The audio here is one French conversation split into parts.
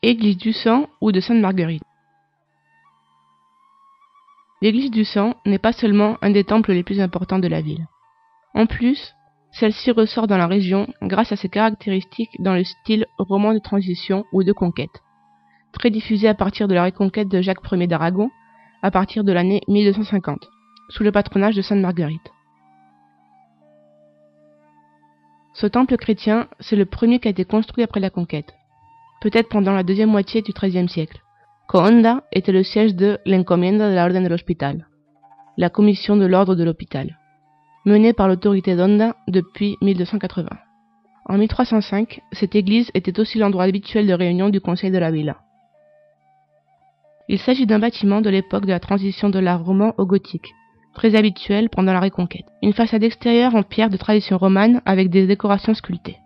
Église du Sang ou de Sainte-Marguerite. L'église du Sang n'est pas seulement un des temples les plus importants de la ville. En plus, celle-ci ressort dans la région grâce à ses caractéristiques dans le style roman de transition ou de conquête, très diffusé à partir de la reconquête de Jacques Ier d'Aragon, à partir de l'année 1250, sous le patronage de Sainte Marguerite. Ce temple chrétien, c'est le premier qui a été construit après la conquête, peut-être pendant la deuxième moitié du XIIIe siècle, quand Honda était le siège de l'Encomienda de la Orden del Hospital, la commission de l'ordre de l'hôpital, menée par l'autorité d'Honda depuis 1280. En 1305, cette église était aussi l'endroit habituel de réunion du conseil de la villa. Il s'agit d'un bâtiment de l'époque de la transition de l'art roman au gothique, très habituel pendant la Reconquête. Une façade extérieure en pierre de tradition romane avec des décorations sculptées.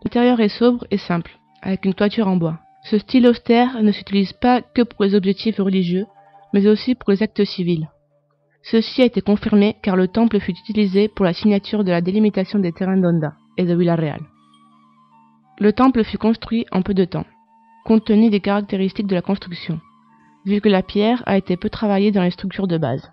L'intérieur est sobre et simple, avec une toiture en bois. Ce style austère ne s'utilise pas que pour les objectifs religieux, mais aussi pour les actes civils. Ceci a été confirmé car le temple fut utilisé pour la signature de la délimitation des terrains d'Honda et de Villarreal. Le temple fut construit en peu de temps, compte tenu des caractéristiques de la construction, vu que la pierre a été peu travaillée dans les structures de base.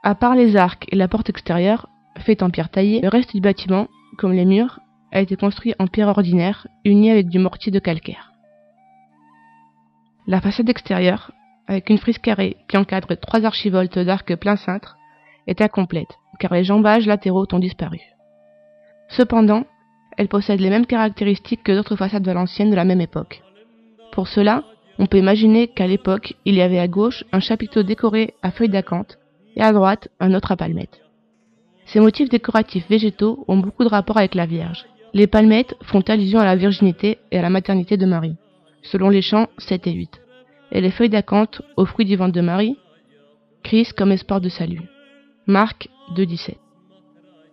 À part les arcs et la porte extérieure, faite en pierre taillée, le reste du bâtiment, comme les murs, a été construit en pierre ordinaire, unie avec du mortier de calcaire. La façade extérieure, avec une frise carrée qui encadre 3 archivoltes d'arc plein cintre, est incomplète, car les jambages latéraux ont disparu. Cependant, elle possède les mêmes caractéristiques que d'autres façades valenciennes de la même époque. Pour cela, on peut imaginer qu'à l'époque, il y avait à gauche un chapiteau décoré à feuilles d'acanthe et à droite un autre à palmettes. Ces motifs décoratifs végétaux ont beaucoup de rapport avec la Vierge. Les palmettes font allusion à la virginité et à la maternité de Marie, selon les chants 7 et 8, et les feuilles d'acanthe aux fruits du ventre de Marie, Christ comme espoir de salut. Marc 2,17.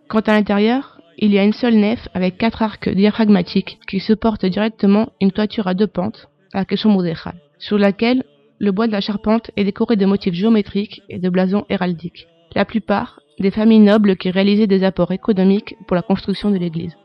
Quant à l'intérieur, il y a une seule nef avec 4 arcs diaphragmatiques qui supportent directement une toiture à 2 pentes, à quechomudejal, sur laquelle le bois de la charpente est décoré de motifs géométriques et de blasons héraldiques. La plupart, des familles nobles qui réalisaient des apports économiques pour la construction de l'église.